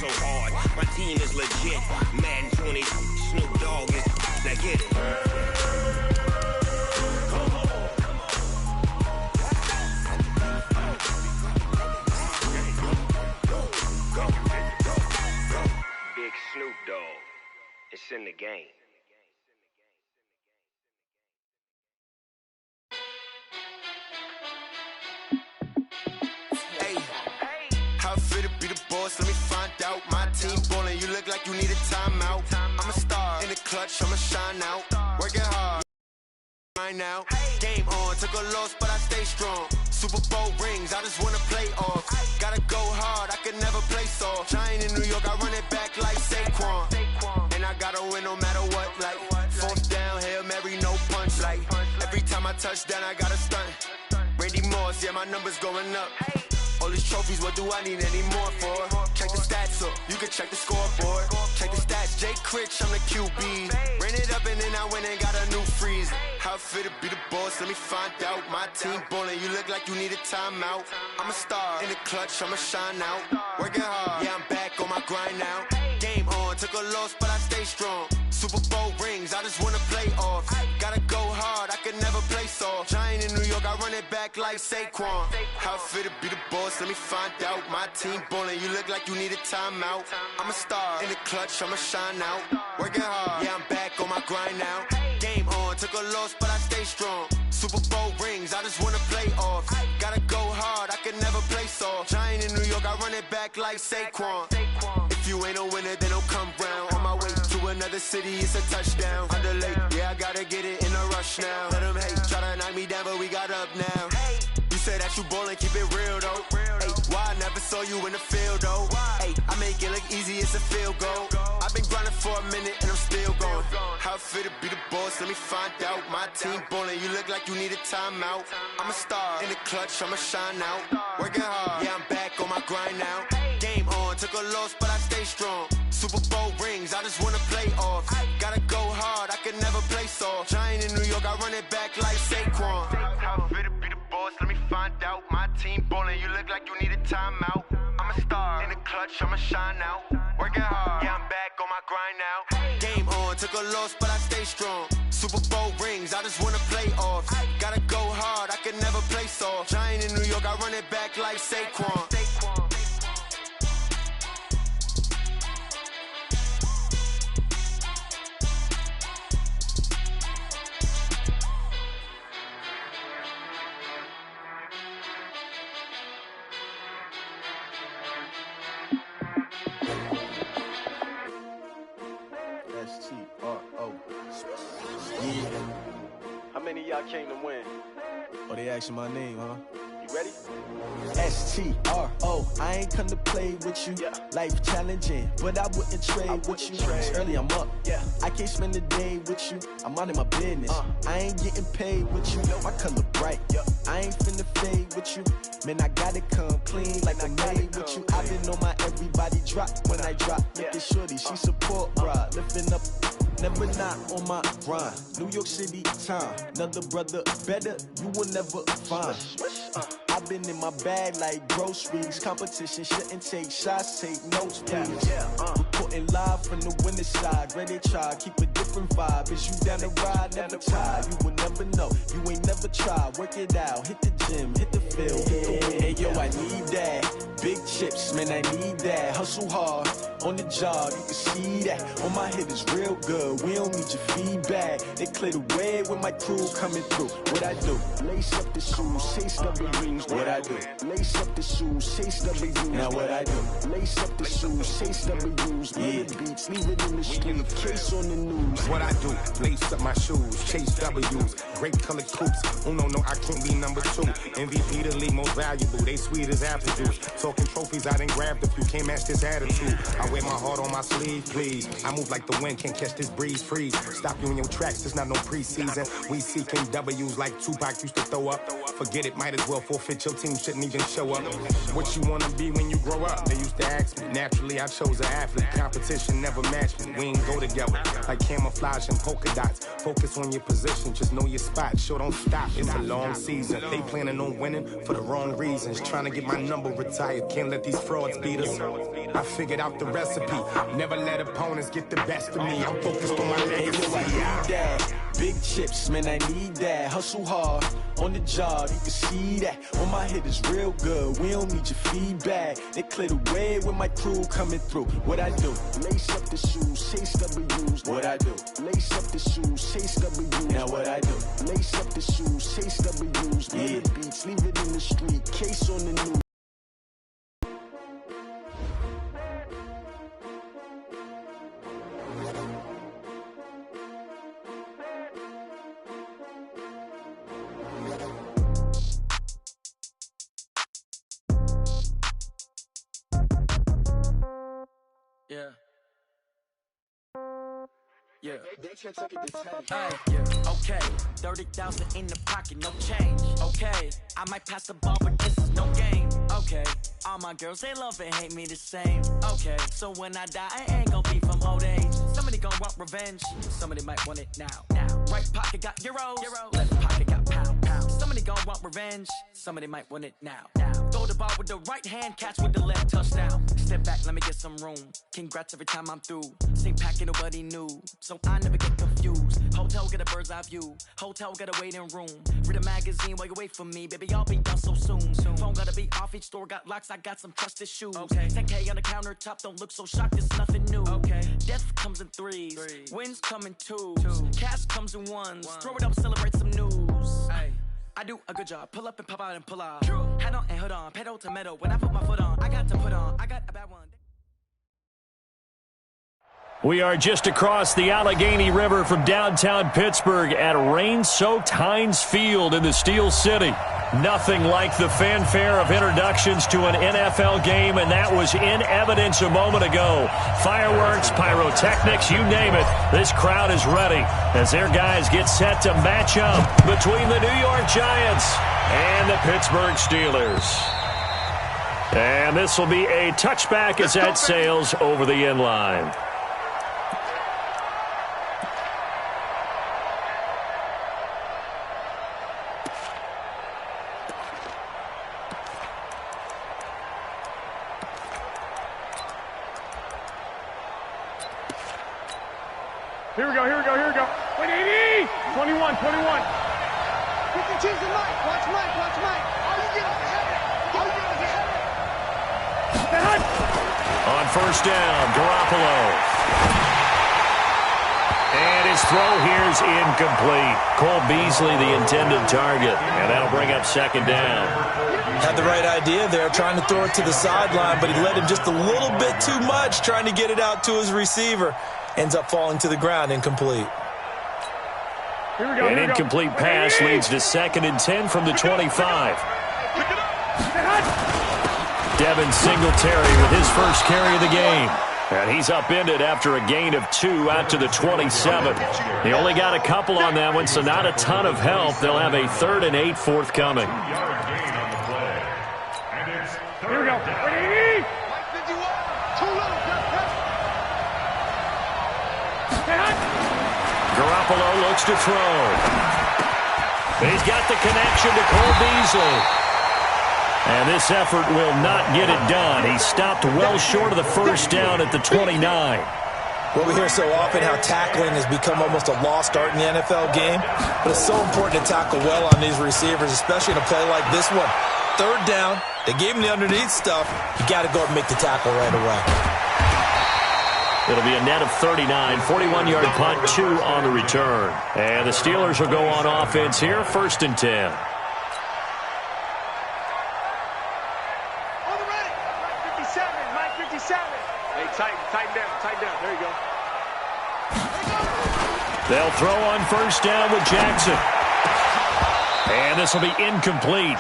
so hard. My team is legit. Madden 20, Snoop Dogg is. Now get it. Big Snoop Dogg. It's in the game. How fit to be the boss? Let me find out. My team ballin', you look like you need a timeout. I'm a star in the clutch, I'ma shine out. Working hard right now. Game on, took a loss, but I stay strong. Super Bowl rings, I just wanna play off. Gotta go hard, I can never play soft. Giant in New York, I run it back like Saquon. And I gotta win no matter what. Like fourth down, Hail Mary, no punch. Like every time I touch down, I gotta stunt. Randy Moss, yeah, my numbers going up. All these trophies, what do I need any more for? Check the stats up, you can check the scoreboard. Check the stats, Jake Critch, I'm the QB. Ran it up and then I went and got a new freeze. How fit to be the boss, let me find out. My team ballin', you look like you need a timeout. I'm a star in the clutch, I'ma shine out. Working hard, yeah, I'm back on my grind now. Game on, took a loss, but I stay strong. Super Bowl rings, I just wanna play off. Gotta go hard, I can never play soft. Giant in New York, I run it back like Saquon. How fit to be the boss, let me find out. My team ballin', you look like you need a timeout. I'm a star in the clutch, I'ma shine out. Working hard, yeah, I'm back on my grind now. Game on, took a loss, but I stay strong. Super Bowl rings, I just wanna play off. Gotta go hard, I can never play soft. Giant in New York, I run it back like Saquon. If you ain't a winner, then don't come round. On my way to another city, it's a touchdown. Underlay, yeah, I gotta get it in a rush now. Let them hate, try to knock me down, but we got up now. You say that you ballin', keep it real though. Hey, why I never saw you in the field though? Hey, I make it look easy, it's a field goal. I've been grinding for a minute and I'm still going. How fit to be the boss, let me find out. My team ballin', you look like you need a timeout. I'm a star in the clutch, I'ma shine out. Working hard, yeah, I'm back on my grind now. Game on, took a loss, but I stay strong. Super Bowl rings, I just wanna play off. Gotta go hard, I can never play soft. Giant in New York, I run it back like Saquon. How fit to be the boss, let me find out. My team ballin', you look like you need a timeout. I'm a star in the clutch, I'ma shine out. Working hard, yeah, I'm back on my grind now. Game on, took a loss, but I stay strong. Super Bowl rings, I just wanna play off. Gotta go hard, I can never play soft. Giant in New York, I run it back like Saquon. S-T-R-O. Yeah. How many of y'all came to win? Oh, they asking my name, huh? You ready? S-T-R-O. I ain't come to play with you. Yeah. Life challenging, but I wouldn't trade with you. It's early, I'm up. Yeah. I can't spend the day with you. I'm minding my business. I ain't getting paid with you. My color bright. Yeah. I ain't finna fade with you. Man, I gotta come clean like I'm made with you. I've been on my everybody drop when I drop. Look at shorty, she support ride. Lifting up, never not on my grind. New York City time. Another brother better, you will never find. I've been in my bag like groceries. Competition shouldn't take shots, take notes, please. Reporting live from the winning side. Ready to try, keep a different vibe. Is you down the ride, never tired. You will never know, you ain't never tried. Work it out, hit the gym, hit the field, hit the wind. Hey yo, I need that. Big chips, man, I need that. Hustle hard, on the job, you can see that. On my head is real good, we don't need your feedback. They clear the way with my crew coming through. What I do? Lace up the shoes, chase double rings. What I do? Lace up the shoes, chase double rings. Now what I do? Lace up the shoes, chase double rings. Yeah. Beats, leave it in the street, case on the news. What I do? Lace up my shoes, chase W's. Great colored coops. Oh no, I can't be number 2. MVP the league most valuable. They sweet as apple juice. Talking trophies, I done grabbed a few. Can't match this attitude. I wear my heart on my sleeve, please. I move like the wind, can't catch this breeze, freeze. Stop you in your tracks, there's not no preseason. We seeking W's like Tupac used to throw up. Forget it, might as well forfeit. Your team shouldn't even show up. What you wanna be when you grow up? They used to ask me. Naturally, I chose an athlete. Competition never matched me. We ain't go together like camouflage and polka dots. Focus on your position, just know your spot. Sure, don't stop. It's a long season. They planning on winning for the wrong reasons. Trying to get my number retired it. Can't let these frauds beat us. I figured out the recipe. Never let opponents get the best of me. I'm focused on my legacy. Big chips, man, I need that. Hustle hard on the job, you can see that. On my hit is real good, we don't need your feedback. They clear the way with my crew coming through. What I do? Lace up the shoes, chase W's. What I do? Lace up the shoes, chase W's. Now what I do? Lace up the shoes, chase W's. Yeah. The beats, leave it in the street, case on the news. Yeah. Okay, 30,000 in the pocket, no change. Okay, I might pass the ball, but this is no game. Okay, all my girls, they love and hate me the same. Okay, so when I die, I ain't gon' be from old age. Somebody gon' want revenge, somebody might want it now. Right pocket got euros, left pocket got pound. Somebody gon' want revenge, somebody might want it now. Throw the ball with the right hand, catch with the left, touchdown. Step back, let me get some room. Congrats every time I'm through. Same packet, nobody knew, so I never get confused. Hotel get a bird's eye view. Hotel got a waiting room. Read a magazine while you wait for me, baby. I'll be done so soon. Phone gotta be off. Each store got locks. I got some trusted shoes. 10K on the countertop. Don't look so shocked. It's nothing new. Death comes in threes. Wins come in twos. Cash comes in ones. Throw it up, celebrate some news. I do a good job. Pull up and pop out and pull out. Head on and hood on. Pedal to metal. When I put my foot on, I got to put on. I got a bad one. We are just across the Allegheny River from downtown Pittsburgh at rain-soaked Heinz Field in the Steel City. Nothing like the fanfare of introductions to an NFL game, and that was in evidence a moment ago. Fireworks, pyrotechnics, you name it. This crowd is ready as their guys get set to match up between the New York Giants and the Pittsburgh Steelers. And this will be a touchback as that sails over the end line. Here we go. 180! 21. You can choose the mic. Watch Mike. All you get is a header. On first down, Garoppolo. And his throw here is incomplete. Cole Beasley, the intended target. And that'll bring up second down. Had the right idea there, trying to throw it to the sideline, but he led him just a little bit too much, trying to get it out to his receiver. Ends up falling to the ground, incomplete. An incomplete pass leads to 2nd and 10 from the 25. Devin Singletary with his first carry of the game. And he's upended after a gain of 2 out to the 27. He only got a couple on that one, so not a ton of help. They'll have a 3rd and 8 forthcoming. Here we go. 180! Garoppolo looks to throw. He's got the connection to Cole Beasley. And this effort will not get it done. He stopped well short of the first down at the 29. Well, we hear so often how tackling has become almost a lost art in the NFL game, but it's so important to tackle well on these receivers, especially in a play like this one. 3rd down, they gave him the underneath stuff. You got to go and make the tackle right away. It'll be a net of 39, 41-yard punt, 2 on the return. And the Steelers will go on offense here, 1st and 10. On the ready. Mike 57. Hey, tighten down. There you go. They'll throw on first down with Jackson. And this will be incomplete.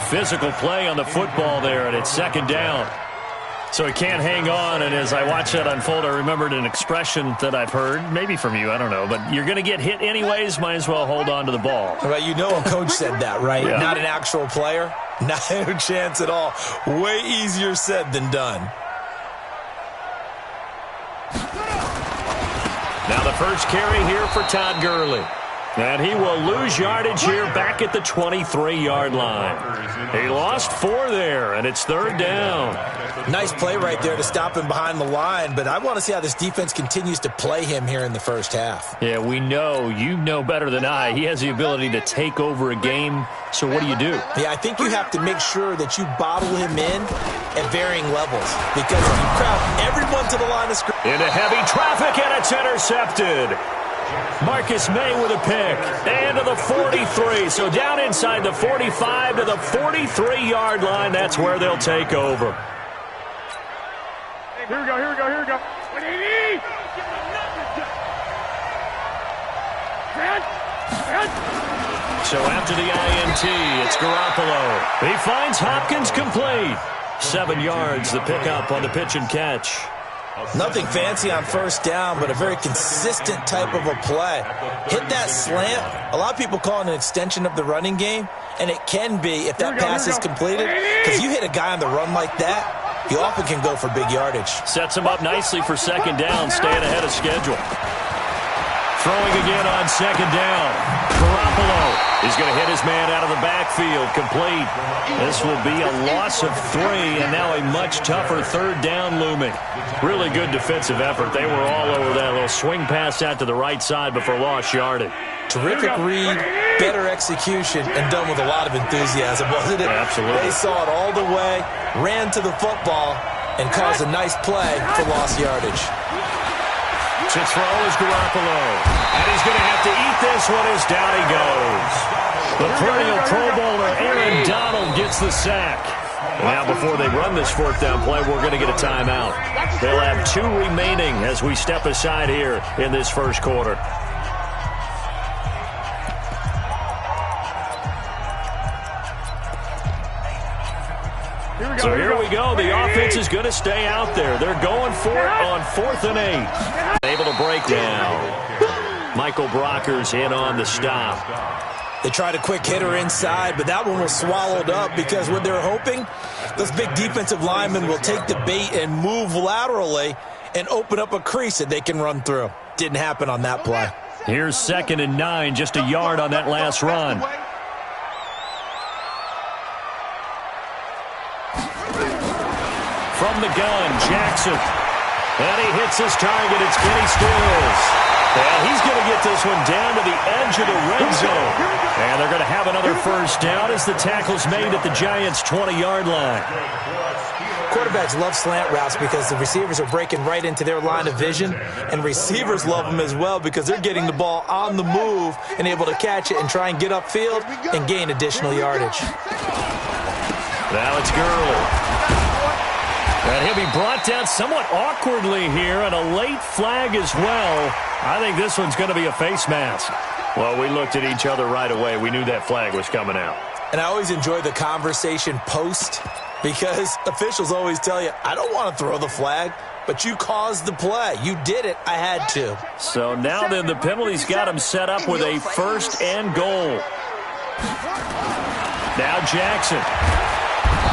Physical play on the football there, and it's 2nd down. So he can't hang on, and as I watched that unfold, I remembered an expression that I've heard, maybe from you, I don't know, but you're going to get hit anyways, might as well hold on to the ball. Right, you know a coach said that, right? Yeah. Not an actual player. Not a chance at all. Way easier said than done. Now the first carry here for Todd Gurley. And he will lose yardage here back at the 23-yard line. He lost 4 there, and it's 3rd down. Nice play right there to stop him behind the line, but I want to see how this defense continues to play him here in the first half. Yeah, we know. You know better than I. He has the ability to take over a game, so what do you do? Yeah, I think you have to make sure that you bottle him in at varying levels, because if you crowd everyone to the line of scrimmage. Into heavy traffic, and it's intercepted. Marcus May with a pick. And to the 43. So down inside the 45 to the 43-yard line. That's where they'll take over. Here we go, here we go, here we go. So after the INT, it's Garoppolo. He finds Hopkins complete. 7 yards, the pickup on the pitch and catch. Nothing fancy on first down, but a very consistent type of a play. Hit that slant. A lot of people call it an extension of the running game, and it can be if that pass is completed, because you hit a guy on the run like that, you often can go for big yardage. Sets him up nicely for 2nd down, staying ahead of schedule. Throwing again on 2nd down. Garoppolo is going to hit his man out of the backfield, complete. This will be a loss of 3, and now a much tougher 3rd down looming. Really good defensive effort. They were all over that little swing pass out to the right side before lost yardage. Terrific read, better execution, and done with a lot of enthusiasm, wasn't it? Absolutely. They saw it all the way, ran to the football, and caused a nice play for lost yardage. To throw is Garoppolo. And he's going to have to eat this one as down he goes. The perennial Pro Bowler Aaron Donald gets the sack. Now before they run this 4th down play, we're going to get a timeout. They'll have 2 remaining as we step aside here in this first quarter. So here we go. The offense is going to stay out there. They're going for it on 4th and 8. Able to break down. Michael Brockers in on the stop. They tried a quick hitter inside, but that one was swallowed up because what they're hoping, those big defensive linemen will take the bait and move laterally and open up a crease that they can run through. Didn't happen on that play. Here's 2nd and 9, just a yard on that last run. From the gun, Jackson. And he hits his target. It's Kenny Stills. And he's going to get this one down to the edge of the red zone. And they're going to have another first down as the tackle's made at the Giants' 20-yard line. Quarterbacks love slant routes because the receivers are breaking right into their line of vision, and receivers love them as well because they're getting the ball on the move and able to catch it and try and get upfield and gain additional yardage. Now it's Gurley. And he'll be brought down somewhat awkwardly here, and a late flag as well. I think this one's going to be a face mask. Well, we looked at each other right away. We knew that flag was coming out. And I always enjoy the conversation post because officials always tell you, I don't want to throw the flag, but you caused the play. You did it. I had to. So now then the penalty's got him set up with a 1st and goal. Now Jackson.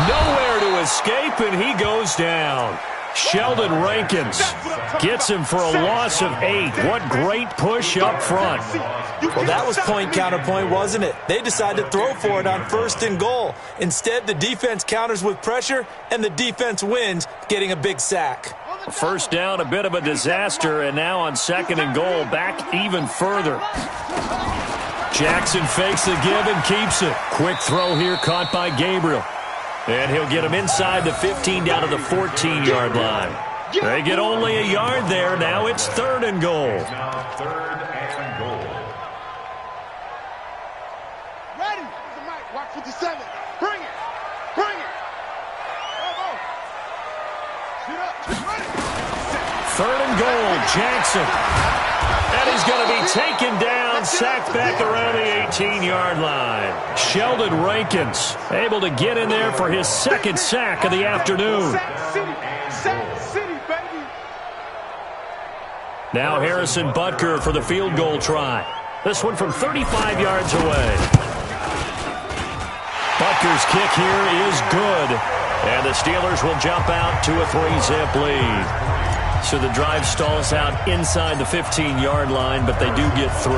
Nowhere to escape, and he goes down. Sheldon Rankins gets him for a loss of 8. What great push up front. Well, that was point counterpoint, wasn't it? They decided to throw for it on 1st and goal. Instead, the defense counters with pressure, and the defense wins, getting a big sack. 1st down, a bit of a disaster, and now on 2nd and goal, back even further. Jackson fakes the give and keeps it. Quick throw here caught by Gabriel. And he'll get him inside the 15 down to the 14-yard line. They get only a yard there. Now it's 3rd and goal. Ready? Watch 57. Bring it. Bring it. Bravo. Shoot up. Ready. 3rd and goal. Jackson. And he's going to be taken down, sacked back around the 18-yard line. Sheldon Rankins able to get in there for his 2nd sack of the afternoon. Sack City, baby. Now Harrison Butker for the field goal try. This one from 35 yards away. Butker's kick here is good. And the Steelers will jump out to a 3-zip lead. So the drive stalls out inside the 15-yard line, but they do get 3.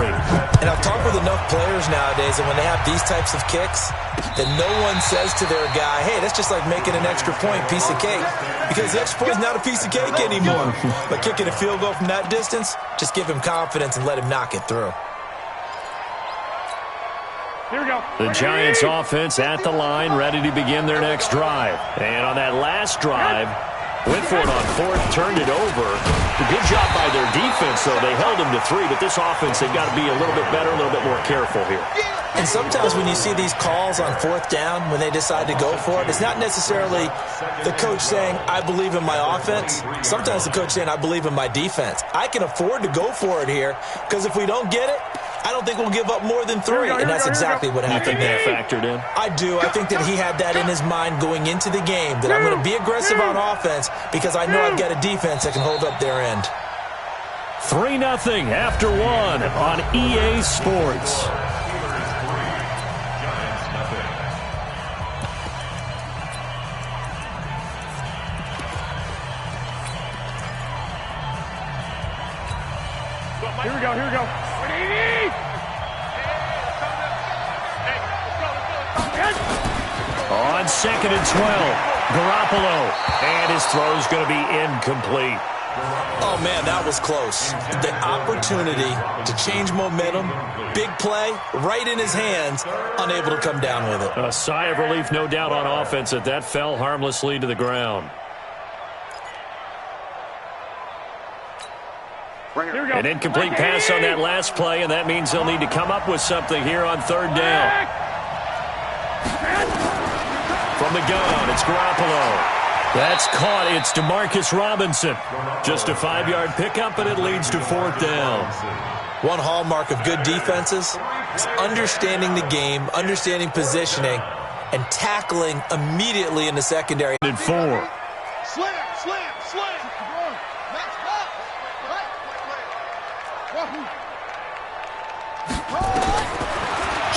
And I've talked with enough players nowadays, and when they have these types of kicks, that no one says to their guy, hey, that's just like making an extra point, piece of cake. Because the extra point is not a piece of cake anymore. But kicking a field goal from that distance, just give him confidence and let him knock it through. Here we go. The Giants offense at the line, ready to begin their next drive. And on that last drive, went for it on 4th, turned it over. A good job by their defense, though. They held them to 3, but this offense, they've got to be a little bit better, a little bit more careful here. And sometimes when you see these calls on 4th down, when they decide to go for it, it's not necessarily the coach saying, I believe in my offense. Sometimes the coach saying, I believe in my defense. I can afford to go for it here, because if we don't get it, I don't think we'll give up more than 3, and that's exactly what happened there. You think that factored in? I do. I think that he had that in his mind going into the game, that I'm going to be aggressive on offense because I know I've got a defense that can hold up their end. 3-0 after 1 on EA Sports. Here we go, here we go. 180! On 2nd and 12, Garoppolo, and his throw's going to be incomplete. Oh, man, that was close. The opportunity to change momentum, big play, right in his hands, unable to come down with it. A sigh of relief, no doubt, on offense that fell harmlessly to the ground. An incomplete pass on that last play, and that means they'll need to come up with something here on 3rd down. From the gun, it's Garoppolo. That's caught. It's Demarcus Robinson. Just a 5-yard pickup, and it leads to 4th down. One hallmark of good defenses is understanding the game, understanding positioning, and tackling immediately in the secondary. 4. Slam, slam, slam.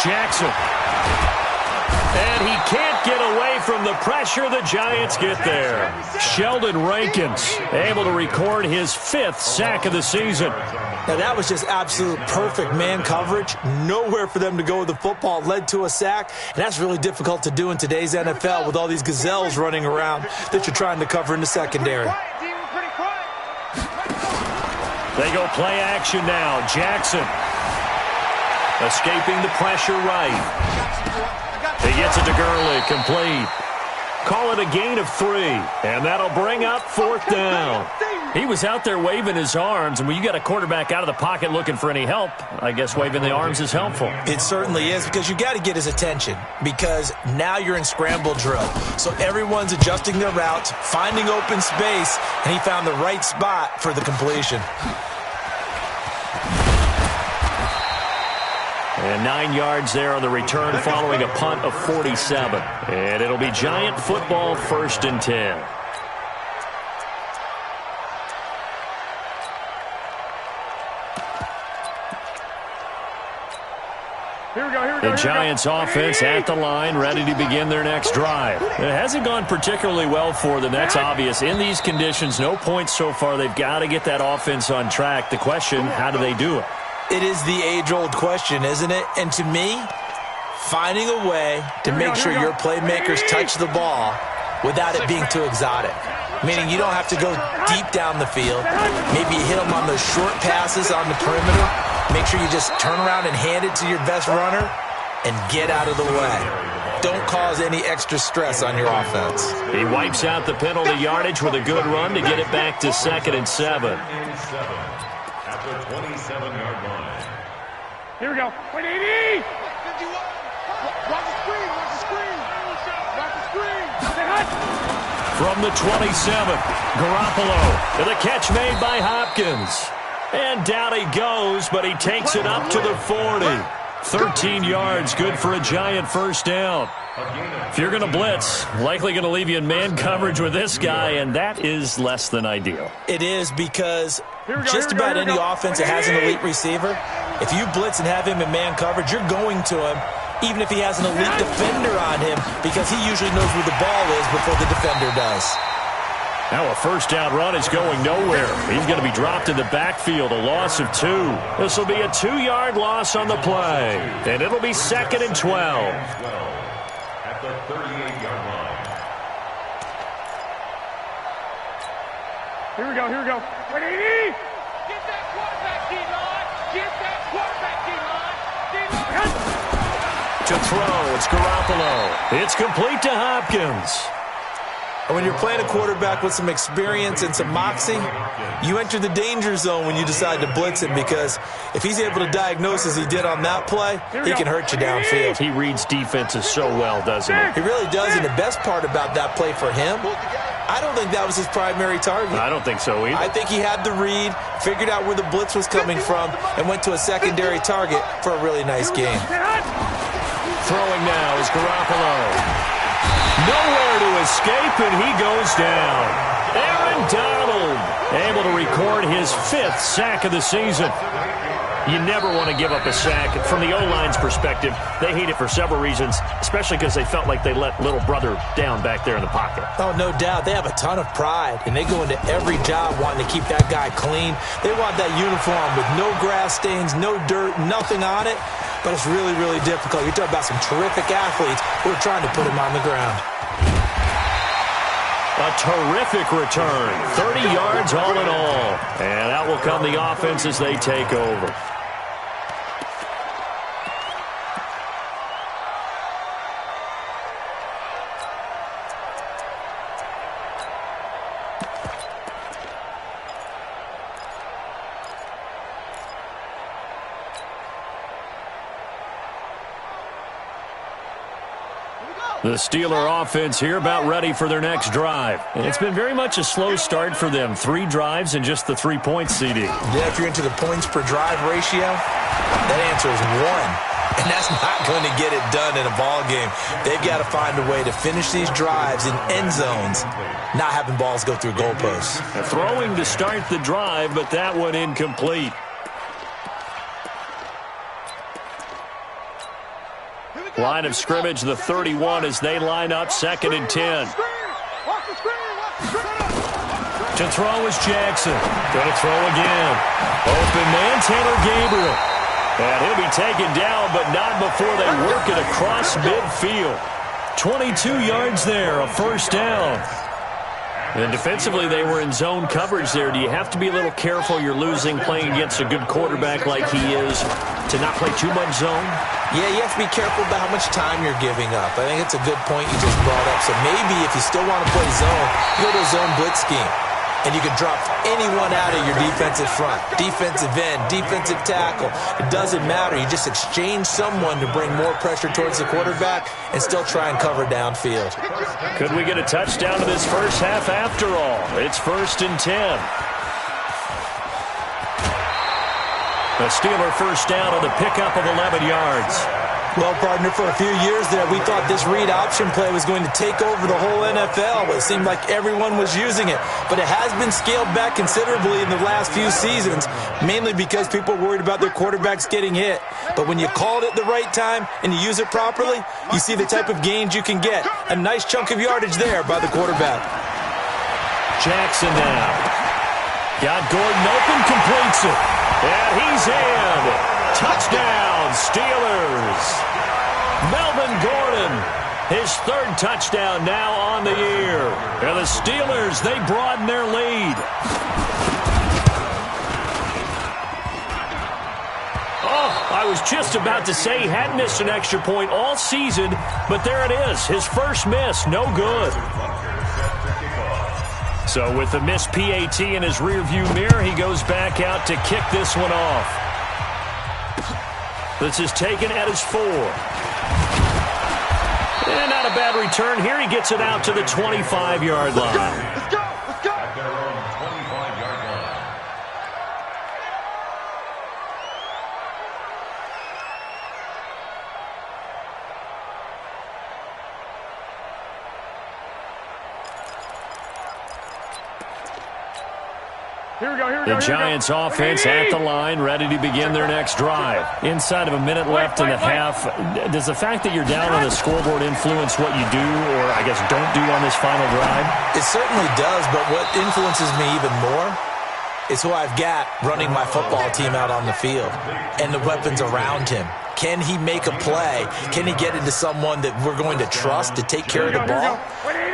Jackson. And he can't get away from the pressure. The Giants get there. Sheldon Rankins able to record his 5th sack of the season. Now, that was just absolute perfect man coverage. Nowhere for them to go with the football. Led to a sack. And that's really difficult to do in today's NFL with all these gazelles running around that you're trying to cover in the secondary. They go play action now. Jackson escaping the pressure right. He gets it to Gurley, complete. Call it a gain of 3, and that'll bring up 4th down. He was out there waving his arms, and when you got a quarterback out of the pocket looking for any help, I guess waving the arms is helpful. It certainly is, because you got to get his attention, because now you're in scramble drill. So everyone's adjusting their routes, finding open space, and he found the right spot for the completion. And 9 yards there on the return following a punt of 47. And it'll be Giant football, 1st and 10. Here we go, here we go. The Giants offense at the line, ready to begin their next drive. It hasn't gone particularly well for them. That's obvious. In these conditions, no points so far. They've got to get that offense on track. The question, how do they do it? It is the age-old question, isn't it? And to me, finding a way to make sure your playmakers touch the ball without it being too exotic. Meaning you don't have to go deep down the field. Maybe you hit them on those short passes on the perimeter. Make sure you just turn around and hand it to your best runner and get out of the way. Don't cause any extra stress on your offense. He wipes out the penalty yardage with a good run to get it back to 2nd and 7. At the 27-yard line. Here we go. 180! Watch the screen, watch the screen. Watch the screen. From the 27, Garoppolo to the catch made by Hopkins. And down he goes, but he takes it up to the 40. 13 yards, good for a Giant 1st down. If you're going to blitz, likely going to leave you in man coverage with this guy, and that is less than ideal. It is, because just about any offense that has an elite receiver, if you blitz and have him in man coverage, you're going to him, even if he has an elite defender on him, because he usually knows where the ball is before the defender does. Now a first down run is going nowhere. He's going to be dropped in the backfield, a loss of 2. This will be a 2-yard loss on the play, and it'll be 2nd and 12. At the 38-yard line. Here we go, here we go. 180! Get that quarterback, D-line! Get that quarterback, D-line! D-line! To throw, it's Garoppolo. It's complete to Hopkins. And when you're playing a quarterback with some experience and some moxie, you enter the danger zone when you decide to blitz him, because if he's able to diagnose as he did on that play, he can hurt you downfield. He reads defenses so well, doesn't he? He really does, and the best part about that play for him, I don't think that was his primary target. I don't think so either. I think he had the read, figured out where the blitz was coming from, and went to a secondary target for a really nice game. Throwing now is Garoppolo. Nowhere to escape, and he goes down. Aaron Donald able to record his 5th sack of the season. You never want to give up a sack. From the O-line's perspective, they hate it for several reasons, especially because they felt like they let little brother down back there in the pocket. Oh, no doubt. They have a ton of pride, and they go into every job wanting to keep that guy clean. They want that uniform with no grass stains, no dirt, nothing on it. But it's really, really difficult. You're talking about some terrific athletes who are trying to put him on the ground. A terrific return. 30 yards all in all. And out will come the offense as they take over. The Steeler offense here about ready for their next drive. And it's been very much a slow start for them. 3 drives and just the 3 points, CD. Yeah, if you're into the points per drive ratio, that answer is 1. And that's not going to get it done in a ball game. They've got to find a way to finish these drives in end zones, not having balls go through goalposts. Throwing to start the drive, but that one incomplete. Line of scrimmage, the 31, as they line up 2nd and 10. To throw is Jackson. Going to throw again. Open man, Taylor Gabriel. And he'll be taken down, but not before they work it across midfield. 22 yards there, a first down. And defensively, they were in zone coverage there. Do you have to be a little careful you're losing playing against a good quarterback like he is to not play too much zone? Yeah, you have to be careful about how much time you're giving up. I think it's a good point you just brought up. So maybe if you still want to play zone, you go to a zone blitz scheme. And you can drop anyone out of your defensive front, defensive end, defensive tackle. It doesn't matter. You just exchange someone to bring more pressure towards the quarterback and still try and cover downfield. Could we get a touchdown in this first half after all? It's 1st and 10. A Steeler first down on the pickup of 11 yards. Well, partner, for a few years there, we thought this read option play was going to take over the whole NFL. It seemed like everyone was using it. But it has been scaled back considerably in the last few seasons, mainly because people are worried about their quarterbacks getting hit. But when you call it at the right time and you use it properly, you see the type of gains you can get. A nice chunk of yardage there by the quarterback. Jackson now. Got Gordon open, completes it. And he's in. Touchdown, Steelers. Melvin Gordon, his 3rd touchdown now on the year. And the Steelers, they broaden their lead. Oh, I was just about to say he hadn't missed an extra point all season, but there it is, his first miss, no good. So with the missed PAT in his rearview mirror, he goes back out to kick this one off. This is taken at his 4. And not a bad return here. He gets it out to the 25-yard line. Let's go! At their own 25-yard line. The Giants offense at the line, ready to begin their next drive. Inside of a minute left in the half, does the fact that you're down on the scoreboard influence what you do, or I guess don't do on this final drive? It certainly does, but what influences me even more is who I've got running my football team out on the field and the weapons around him. Can he make a play? Can he get into someone that we're going to trust to take care of the ball?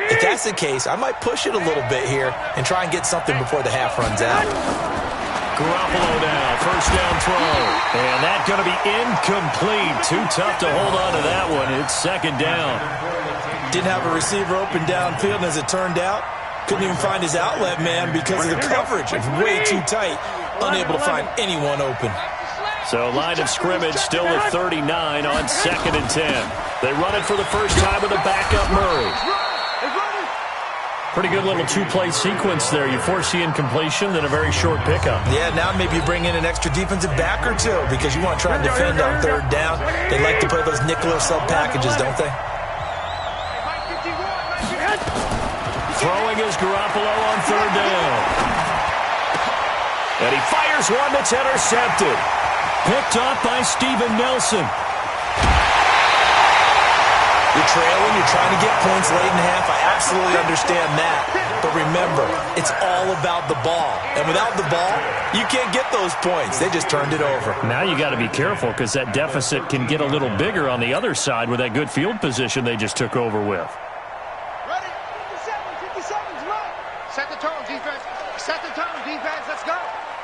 If that's the case, I might push it a little bit here and try and get something before the half runs out. Garoppolo now, first down throw. And that's going to be incomplete. Too tough to hold on to that one. It's second down. Didn't have a receiver open downfield, and as it turned out, couldn't even find his outlet man because of the coverage. It's way too tight. Unable to find anyone open. So line of scrimmage still at 39 on 2nd and 10. They run it for the first time with a backup Murray. Pretty good little two-play sequence there. You force the incompletion, then a very short pickup. Yeah, now maybe you bring in an extra defensive back or two because you want to try and defend on third down. They like to play those nickel or sub packages, don't they? Throwing is Garoppolo on third down. And he fires one that's intercepted. Picked up by Steven Nelson. You're trailing, you're trying to get points late in the half. I absolutely understand that. But remember, it's all about the ball. And without the ball, you can't get those points. They just turned it over. Now you got to be careful because that deficit can get a little bigger on the other side with that good field position they just took over with. Ready? 57, 57's right. Set the tone, defense. Set the tone, defense. Let's go.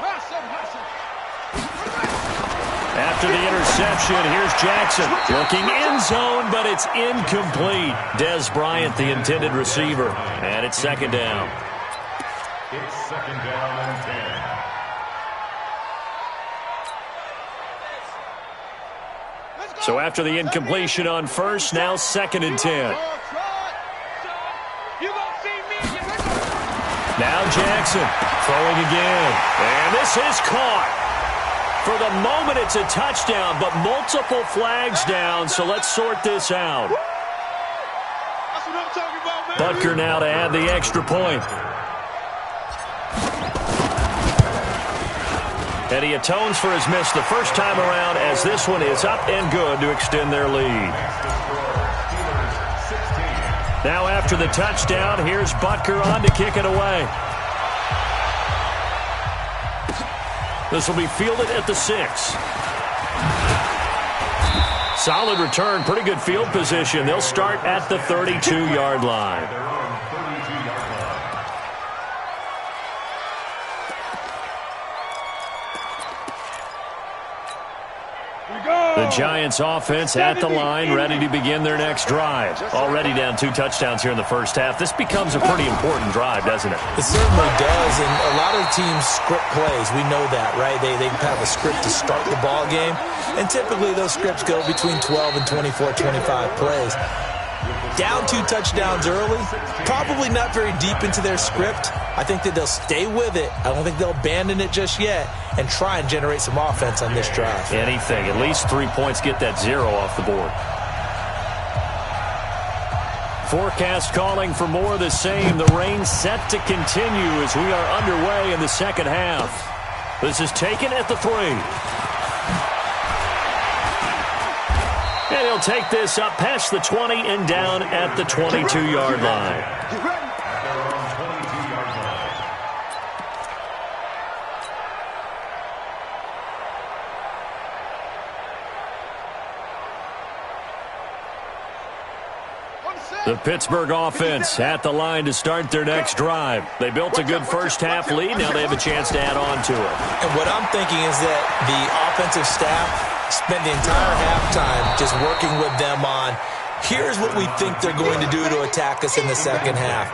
Hustle, hustle. After the interception, here's Jackson. Looking end zone, but it's incomplete. Dez Bryant, the intended receiver. And it's second down. It's second down and 10. So after the incompletion on first, now 2nd and 10. Now Jackson throwing again. And this is caught. For the moment, it's a touchdown, but multiple flags down, so let's sort this out. Butker now to add the extra point. And he atones for his miss the first time around as this one is up and good to extend their lead. Now after the touchdown, here's Butker on to kick it away. This will be fielded at the 6. Solid return, pretty good field position. They'll start at the 32-yard line. The Giants offense at the line, ready to begin their next drive. Already down 2 touchdowns here in the first half. This becomes a pretty important drive, doesn't it? It certainly does, and a lot of teams script plays. We know that, right? They have a script to start the ball game, and typically those scripts go between 12 and 24, 25 plays. Down 2 touchdowns early, probably not very deep into their script. I think that they'll stay with it. I don't think they'll abandon it just yet and try and generate some offense on this drive. Anything. At least 3 points, get that 0 off the board. Forecast calling for more of the same. The rain set to continue as we are underway in the second half. This is taken at the 3. And he'll take this up past the 20 and down at the 22-yard line. The Pittsburgh offense at the line to start their next drive. They built a good first half lead. Now they have a chance to add on to it. And what I'm thinking is that the offensive staff spent the entire halftime just working with them on, here's what we think they're going to do to attack us in the second half.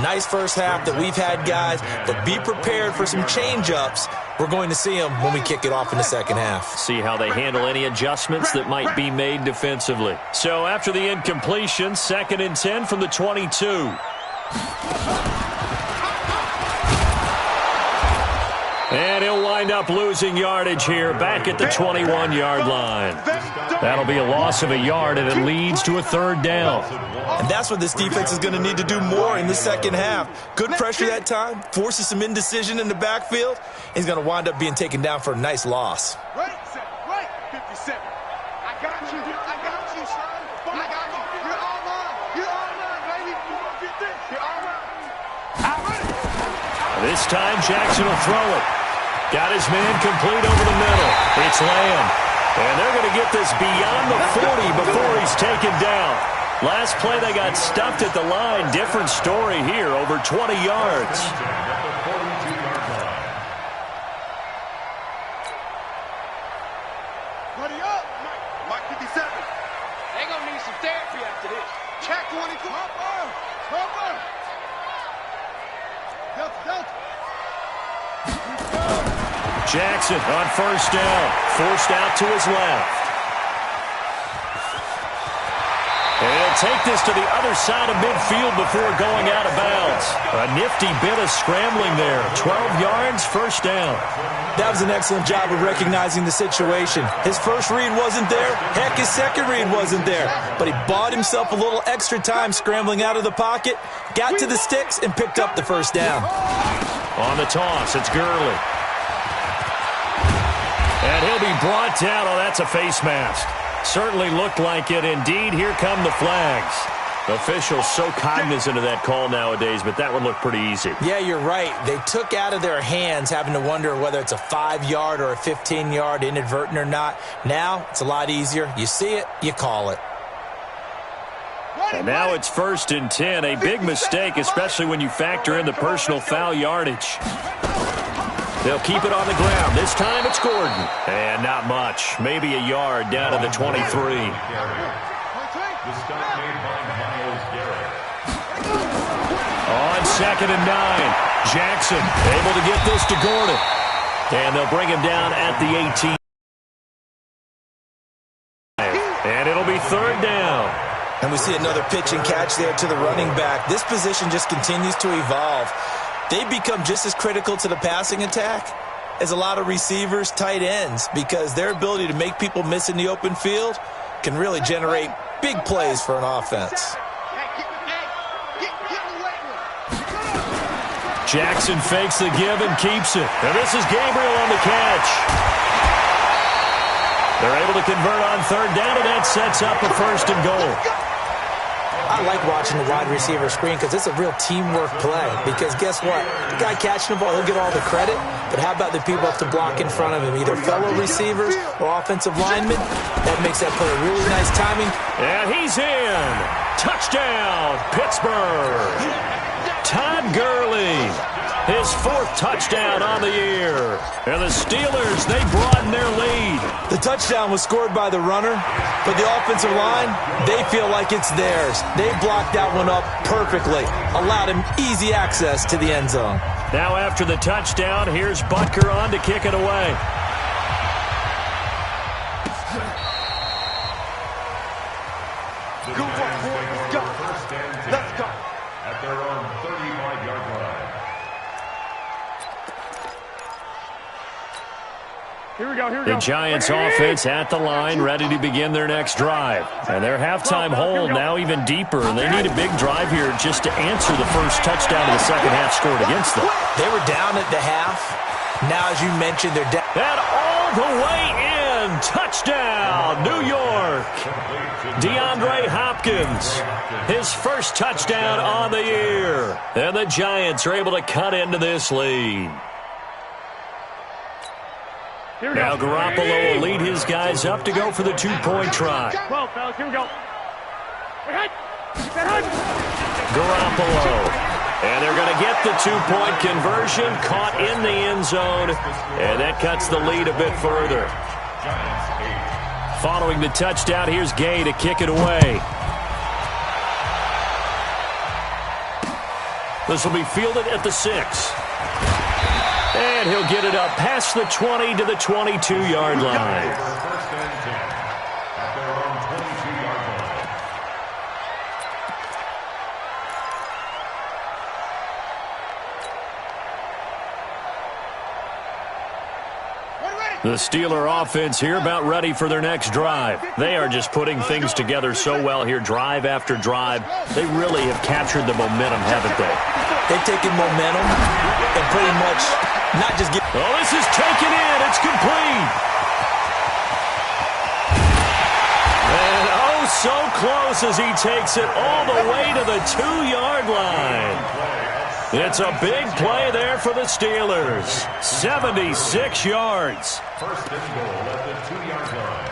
Nice first half that we've had, guys, but be prepared for some change-ups. We're going to see them when we kick it off in the second half. See how they handle any adjustments that might be made defensively. So after the incompletion, 2nd and 10 from the 22. And he'll wind up losing yardage here back at the 21-yard line. That'll be a loss of a yard, and it leads to a third down. And that's what this defense is going to need to do more in the second half. Good pressure that time, forces some indecision in the backfield. He's going to wind up being taken down for a nice loss. Right, 57. I got you, son. I got you. You're all mine, baby. Get this. You're all mine. This time, Jackson will throw it. Got his man complete over the middle. It's Lamb. And they're going to get this beyond the 40 before he's taken down. Last play, they got stuffed at the line. Different story here, over 20 yards. Buddy up. Mike 57. They're going to need some therapy after this. Check 22. Come on. Delta. Jackson on first down. Forced out to his left. And he'll take this to the other side of midfield before going out of bounds. A nifty bit of scrambling there. 12 yards, first down. That was an excellent job of recognizing the situation. His first read wasn't there. Heck, his second read wasn't there. But he bought himself a little extra time scrambling out of the pocket, got to the sticks, and picked up the first down. On the toss, it's Gurley. And he'll be brought down. Oh, that's a face mask. Certainly looked like it. Indeed, here come the flags. Officials so cognizant of that call nowadays, but that one looked pretty easy. Yeah, you're right. They took out of their hands having to wonder whether it's a 5-yard or a 15-yard inadvertent or not. Now, it's a lot easier. You see it, you call it. And now it's 1st and 10. A big mistake, especially when you factor in the personal foul yardage. They'll keep it on the ground. This time it's Gordon. And not much. Maybe a yard down to the 23. On 2nd and 9. Jackson able to get this to Gordon. And they'll bring him down at the 18. And it'll be 3rd down. And we see another pitch and catch there to the running back. This position just continues to evolve. They become just as critical to the passing attack as a lot of receivers, tight ends, because their ability to make people miss in the open field can really generate big plays for an offense. Jackson fakes the give and keeps it. And this is Gabriel on the catch. They're able to convert on 3rd down, and that sets up a 1st and goal. I like watching the wide receiver screen because it's a real teamwork play. Because guess what? The guy catching the ball, he'll get all the credit. But how about the people up to block in front of him? Either fellow receivers or offensive linemen. That makes that play really nice timing. And he's in. Touchdown, Pittsburgh. Todd Gurley. His 4th touchdown on the year. And the Steelers, they broaden their lead. The touchdown was scored by the runner, but the offensive line, they feel like it's theirs. They blocked that one up perfectly, allowed him easy access to the end zone. Now after the touchdown, here's Butker on to kick it away. Good work, boy. Let's go. Let's go. At their own 35-yard line. Here we go. The Giants offense at the line, ready to begin their next drive. And their halftime hold now even deeper, and they need a big drive here just to answer the first touchdown of the second half scored against them. They were down at the half. Now, as you mentioned, they're down. And all the way in. Touchdown, New York. DeAndre Hopkins, his first touchdown on the year. And the Giants are able to cut into this lead. Now Garoppolo will lead his guys up to go for the 2-point try. Well, fellas, here we go. Garoppolo. And they're going to get the 2-point conversion, caught in the end zone, and that cuts the lead a bit further. Following the touchdown, here's Gay to kick it away. This will be fielded at the 6. And he'll get it up past the 20 to the 22-yard line. Ready? The Steeler offense here about ready for their next drive. They are just putting things together so well here, drive after drive. They really have captured the momentum, haven't they? They've taken momentum and pretty much not just get... Oh, this is taken in. It's complete. And oh, so close as he takes it all the way to the 2-yard line. It's a big play there for the Steelers. 76 yards. First and goal at the 2-yard line.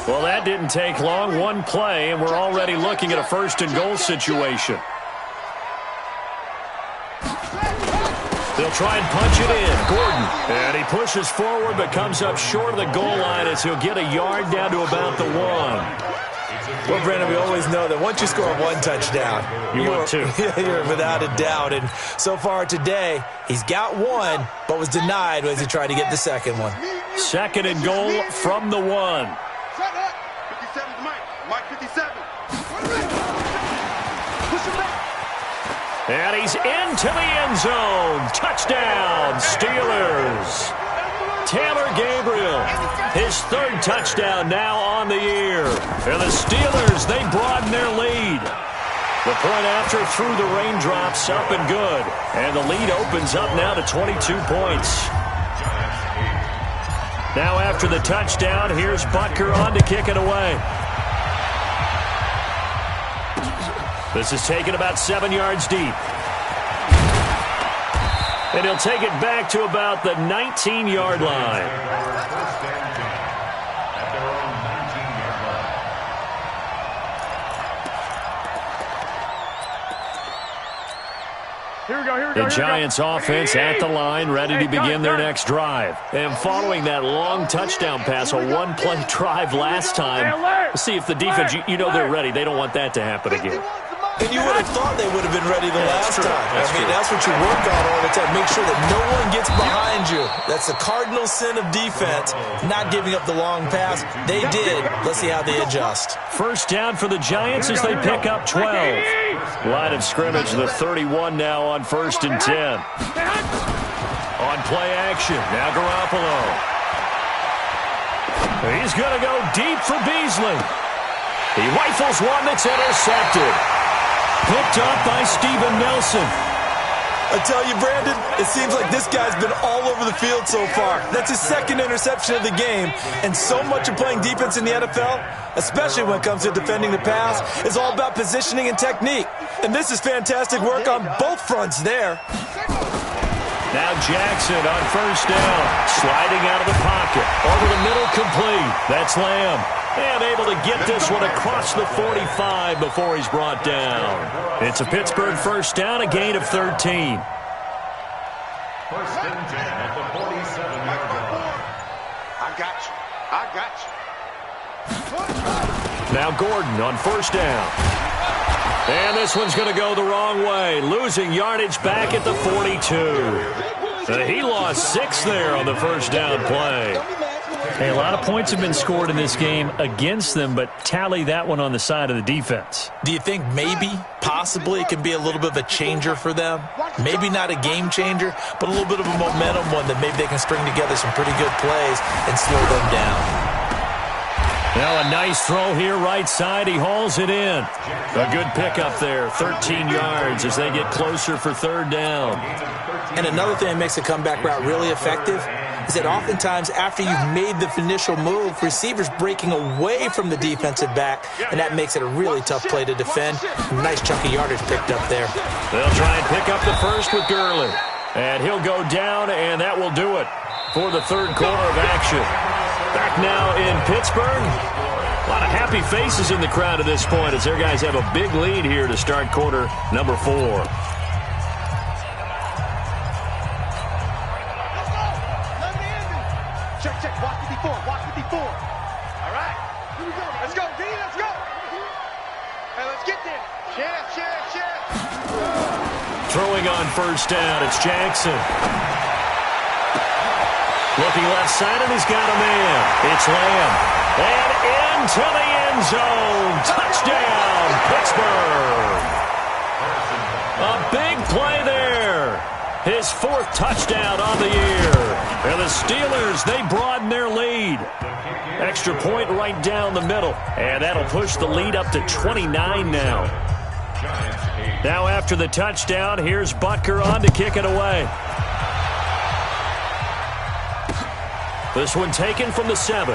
Well, that didn't take long. One play, and we're already looking at a first and goal situation. They'll try and punch it in. Gordon. And he pushes forward but comes up short of the goal line as he'll get a yard down to about the 1. Well, Brandon, we always know that once you score one touchdown, you're without a doubt. And so far today, he's got one, but was denied as he tried to get the second one. Second and goal from the 1. 57's Mike 57. Push him back. And he's into the end zone. Touchdown, Steelers. Taylor Gabriel, his 3rd touchdown now on the year. And the Steelers, they broaden their lead. The point after through the raindrops, up and good. And the lead opens up now to 22 points. Now after the touchdown, here's Butker on to kick it away. This is taken about 7 yards deep. And he'll take it back to about the 19-yard line. First and 10 at their own 19-yard line. Here we go. The Giants offense at the line, ready to begin their next drive. And following that long touchdown pass, a one-play drive last time, let's see if the defense, you know they're ready. They don't want that to happen again. And you would have thought they would have been ready the last time. That's what you work on all the time. Make sure that no one gets behind you. That's the cardinal sin of defense, not giving up the long pass. They did. Let's see how they adjust. First down for the Giants as they pick up 12. Line of scrimmage, the 31 now on 1st and 10. On play action, now Garoppolo. He's going to go deep for Beasley. He rifles one that's intercepted. Picked up by Steven Nelson. I tell you, Brandon, it seems like this guy's been all over the field so far. That's his 2nd interception of the game. And so much of playing defense in the NFL, especially when it comes to defending the pass, is all about positioning and technique. And this is fantastic work on both fronts there. Now Jackson on first down. Sliding out of the pocket. Over the middle, complete. That's Lamb. And able to get this one across the 45 before he's brought down. It's a Pittsburgh first down, a gain of 13. First and 10 at the 47-yard line. I got you. Now Gordon on first down. And this one's going to go the wrong way. Losing yardage back at the 42. He lost 6 there on the first down play. Hey, a lot of points have been scored in this game against them, but tally that one on the side of the defense. Do you think maybe, possibly, it can be a little bit of a changer for them? Maybe not a game changer, but a little bit of a momentum one that maybe they can string together some pretty good plays and slow them down. Now a nice throw here, right side. He hauls it in. A good pickup there, 13 yards as they get closer for 3rd down. And another thing that makes the comeback route really effective is that oftentimes after you've made the initial move, receivers breaking away from the defensive back, and that makes it a really tough play to defend. Nice chunky yardage picked up there. They'll try and pick up the first with Gurley. And he'll go down, and that will do it for the 3rd quarter of action. Back now in Pittsburgh. A lot of happy faces in the crowd at this point as their guys have a big lead here to start quarter number 4. Check. Watch 54. All right. Here we go. Let's go, D. Let's go. Hey, let's get there. Share. Throwing on first down, it's Jackson. Looking left side, and he's got a man. It's Lamb. And into the end zone. Touchdown, Pittsburgh. A big play there. His 4th touchdown on the year. And the Steelers, they broaden their lead. Extra point right down the middle. And that'll push the lead up to 29 now. Now after the touchdown, here's Butker on to kick it away. This one taken from the 7.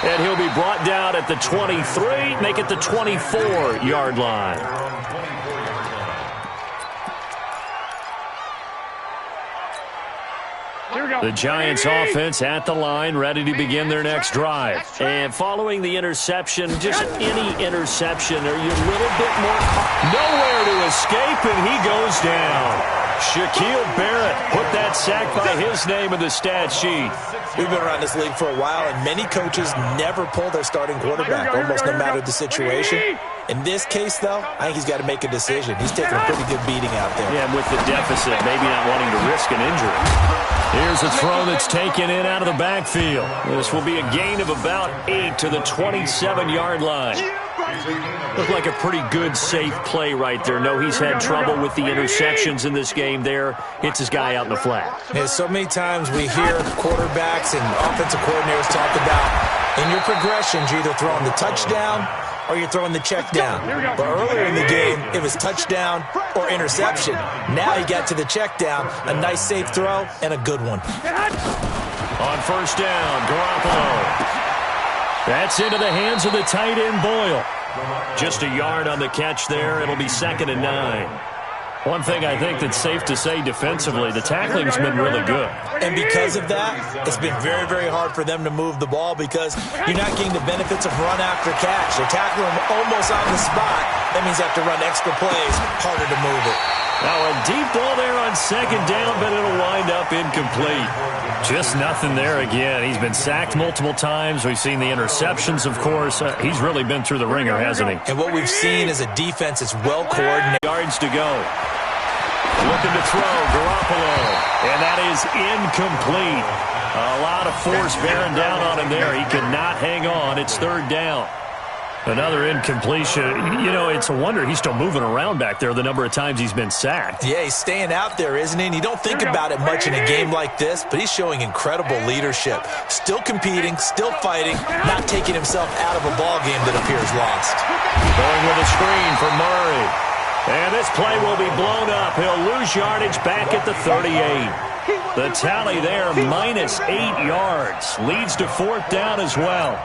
And he'll be brought down at the 23, make it the 24-yard line. The Giants offense at the line, ready to begin their next drive. And following the interception, just any interception, are you a little bit more... Nowhere to escape, and he goes down. Shaquille Barrett put that sack by his name in the stat sheet. We've been around this league for a while, and many coaches never pull their starting quarterback, almost no matter the situation. In this case, though, I think he's got to make a decision. He's taking a pretty good beating out there. Yeah, with the deficit, maybe not wanting to risk an injury. Here's a throw that's taken in out of the backfield. This will be a gain of about 8 to the 27-yard line. Looked like a pretty good, safe play right there. No, he's had trouble with the interceptions in this game there. Hits his guy out in the flat. Yeah, so many times we hear quarterbacks and offensive coordinators talk about in your progressions, you're either throwing the touchdown or you're throwing the check down. But earlier in the game, it was touchdown or interception. Now you got to the check down, a nice safe throw, and a good one. On first down, Garoppolo. That's into the hands of the tight end, Boyle. Just a yard on the catch there. It'll be 2nd and 9. One thing I think that's safe to say defensively, the tackling's been really good. And because of that, it's been very, very hard for them to move the ball because you're not getting the benefits of run after catch. They're tackling them almost on the spot. That means they have to run extra plays, harder to move it. Now a deep ball there on 2nd down, but it'll wind up incomplete. Just nothing there again. He's been sacked multiple times. We've seen the interceptions, of course. He's really been through the ringer, hasn't he? And what we've seen is a defense that's well coordinated. Yards to go. Looking to throw, Garoppolo. And that is incomplete. A lot of force bearing down on him there. He could not hang on. It's 3rd down. Another incompletion. You know, it's a wonder he's still moving around back there the number of times he's been sacked. Yeah, he's staying out there, isn't he? And you don't think about it much in a game like this, but he's showing incredible leadership. Still competing, still fighting, not taking himself out of a ball game that appears lost. Going with a screen for Murray. And this play will be blown up. He'll lose yardage back at the 38. The tally there, minus 8 yards. Leads to 4th down as well.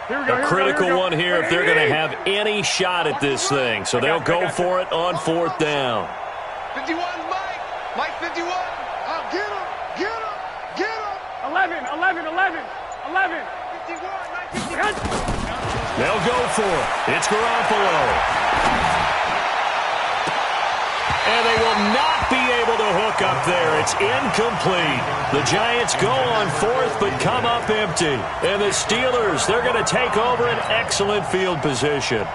A critical one here if they're going to have any shot at this thing. So they'll go for it on 4th down. 51, Mike 51. Oh, get him, get him, get him. 11. 51, 51. They'll go for it. It's Garoppolo. And they will not be able to hook up there. It's incomplete. The Giants go on 4th but come up empty. And the Steelers, they're going to take over an excellent field position.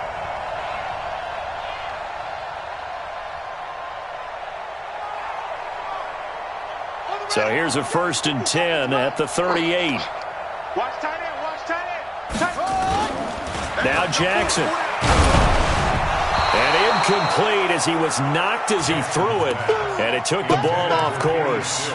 So here's a 1st and 10 at the 38. Watch tight end, watch tight end. Now Jackson. And incomplete as he was knocked as he threw it. And it took the ball off course.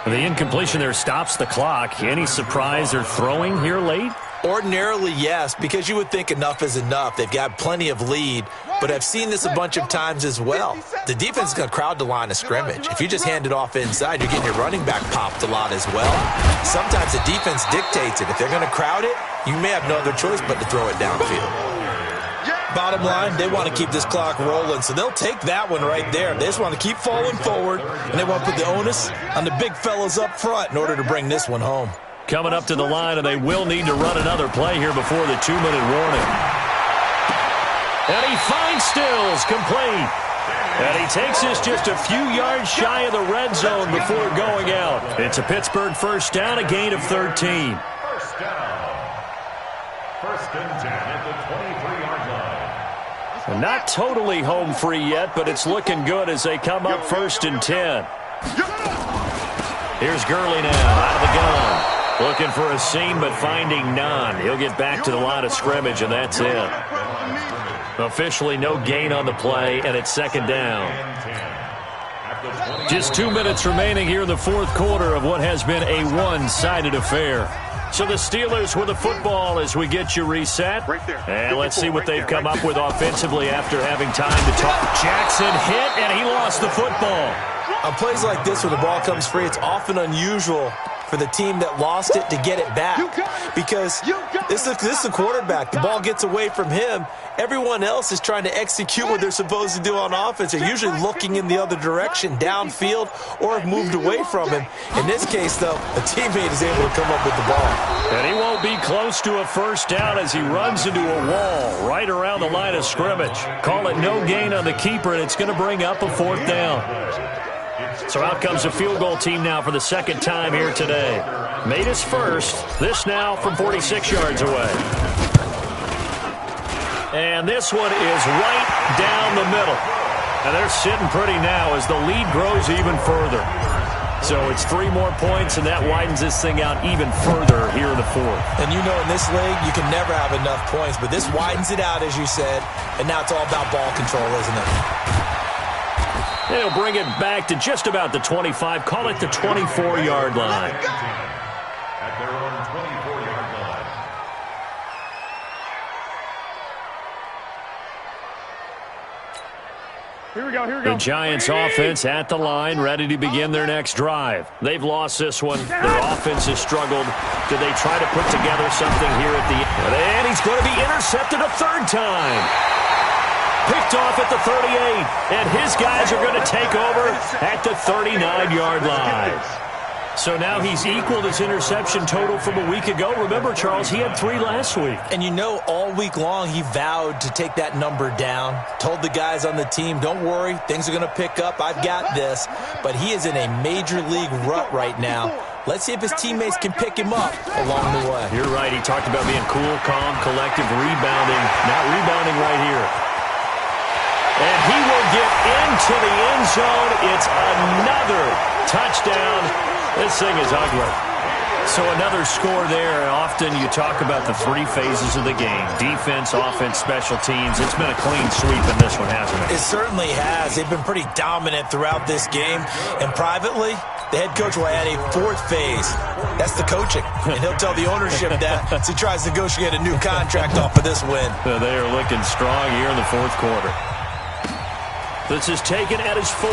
The incompletion there stops the clock. Any surprise they're throwing here late? Ordinarily, yes, because you would think enough is enough. They've got plenty of lead, but I've seen this a bunch of times as well. The defense is going to crowd the line of scrimmage. If you just hand it off inside, you're getting your running back popped a lot as well. Sometimes the defense dictates it. If they're going to crowd it, you may have no other choice but to throw it downfield. Bottom line, they want to keep this clock rolling, so they'll take that one right there. They just want to keep falling forward, and they want to put the onus on the big fellas up front in order to bring this one home. Coming up to the line, and they will need to run another play here before the 2-minute warning. And he finds Stills, complete. And he takes this just a few yards shy of the red zone before going out. It's a Pittsburgh 1st down, a gain of 13. 1st down. 1st and 10 at the 23-yard line. Not totally home free yet, but it's looking good as they come up 1st and 10. Here's Gurley now out of the gun. Looking for a seam, but finding none. He'll get back to the line of scrimmage, and that's it. Officially no gain on the play, and it's second down. Just 2 minutes remaining here in the fourth quarter of what has been a one-sided affair. So the Steelers with the football as we get you reset. And let's see what they've come up with offensively after having time to talk. Jackson hit, and he lost the football. On plays like this where the ball comes free, it's often unusual for the team that lost it to get it back. Because this is the quarterback. The ball gets away from him. Everyone else is trying to execute what they're supposed to do on offense. They're usually looking in the other direction, downfield, or have moved away from him. In this case, though, a teammate is able to come up with the ball. And he won't be close to a first down as he runs into a wall right around the line of scrimmage. Call it no gain on the keeper, and it's going to bring up a fourth down. So out comes the field goal team now for the second time here today. Made his first. This now from 46 yards away. And this one is right down the middle. And they're sitting pretty now as the lead grows even further. So it's 3 more points, and that widens this thing out even further here in the fourth. And you know in this league, you can never have enough points. But this widens it out, as you said. And now it's all about ball control, isn't it? They'll bring it back to just about the 25. Call it the 24-yard line. At their own 24-yard line. Here we go, here we go. The Giants offense at the line, ready to begin their next drive. They've lost this one. Their offense has struggled. Do they try to put together something here at the end? And he's going to be intercepted a third time. Picked off at the 38, and his guys are going to take over at the 39-yard line. So now he's equaled his interception total from a week ago. Remember, Charles, he had 3 last week. And you know, all week long he vowed to take that number down. Told the guys on the team, don't worry, things are going to pick up. I've got this. But he is in a major league rut right now. Let's see if his teammates can pick him up along the way. You're right. He talked about being cool, calm, collective, rebounding. Not rebounding right here. And he will get into the end zone. It's another touchdown. This thing is ugly. So another score there. Often you talk about the 3 phases of the game. Defense, offense, special teams. It's been a clean sweep in this one, hasn't it? It certainly has. They've been pretty dominant throughout this game. And privately, the head coach will add a 4th phase. That's the coaching. And he'll tell the ownership that as he tries to negotiate a new contract off of this win. They are looking strong here in the fourth quarter. This is taken at his 4.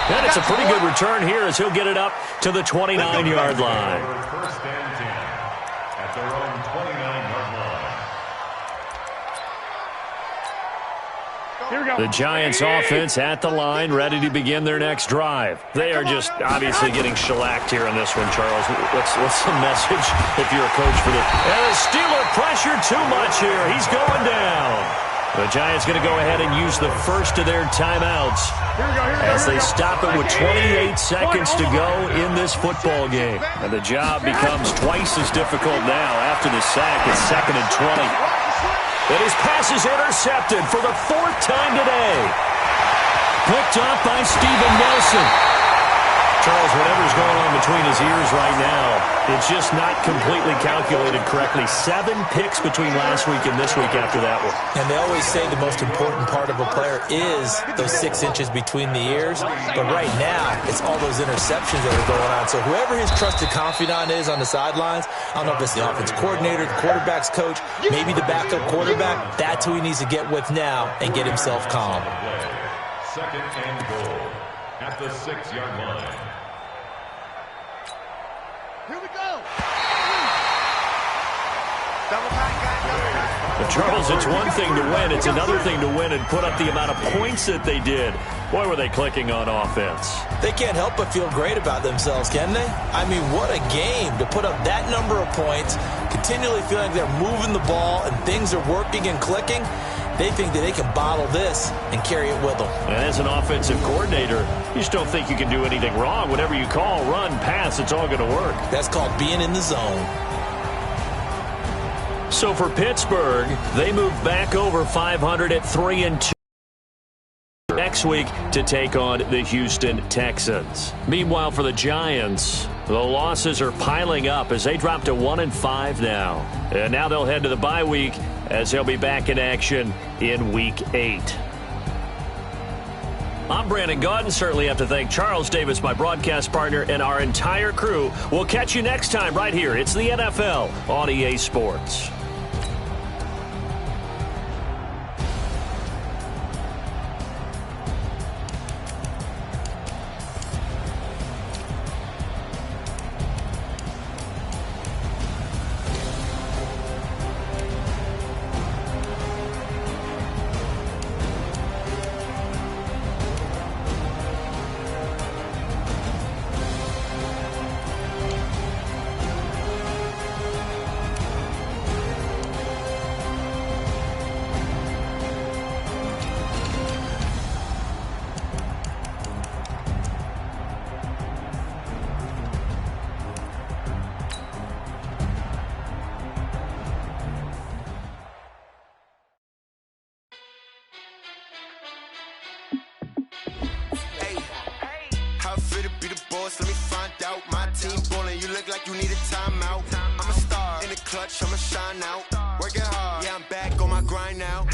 And it's a pretty good return here as he'll get it up to the 29-yard line. First and 10 at their own 29-yard line. Here we go. The Giants offense at the line, ready to begin their next drive. They are just obviously getting shellacked here in this one, Charles. What's the message if you're a coach for this? And the Steeler pressure too much here. He's going down. The Giants going to go ahead and use the first of their timeouts as they stop it with 28 seconds to go in this football game. And the job becomes twice as difficult now after the sack. It's 2nd and 20. And his pass is intercepted for the 4th time today. Picked up by Steven Nelson. Charles, whatever's going on between his ears right now, it's just not completely calculated correctly. 7 picks between last week and this week after that one. And they always say the most important part of a player is those 6 inches between the ears. But right now, it's all those interceptions that are going on. So whoever his trusted confidant is on the sidelines, I don't know if it's the offense coordinator, the quarterback's coach, maybe the backup quarterback, that's who he needs to get with now and get himself calm. 2nd and goal at the 6-yard line. Here we go. But Charles, it's one thing to win. It's another thing to win and put up the amount of points that they did. Boy, were they clicking on offense. They can't help but feel great about themselves, can they? I mean, what a game to put up that number of points, continually feeling like they're moving the ball and things are working and clicking. They think that they can bottle this and carry it with them. And as an offensive coordinator, you just don't think you can do anything wrong. Whatever you call, run, pass, it's all going to work. That's called being in the zone. So for Pittsburgh, they move back over 500 at 3-2. next week to take on the Houston Texans. Meanwhile, for the Giants, the losses are piling up as they drop to 1-5 now. And now they'll head to the bye week as they'll be back in action in Week 8. I'm Brandon Gaudin. Certainly have to thank Charles Davis, my broadcast partner, and our entire crew. We'll catch you next time right here. It's the NFL on EA Sports. How fit to be the boss? Let me find out. My team ballin', you look like you need a timeout. I'm a star in the clutch, I'ma shine out. Working hard, yeah, I'm back on my grind now.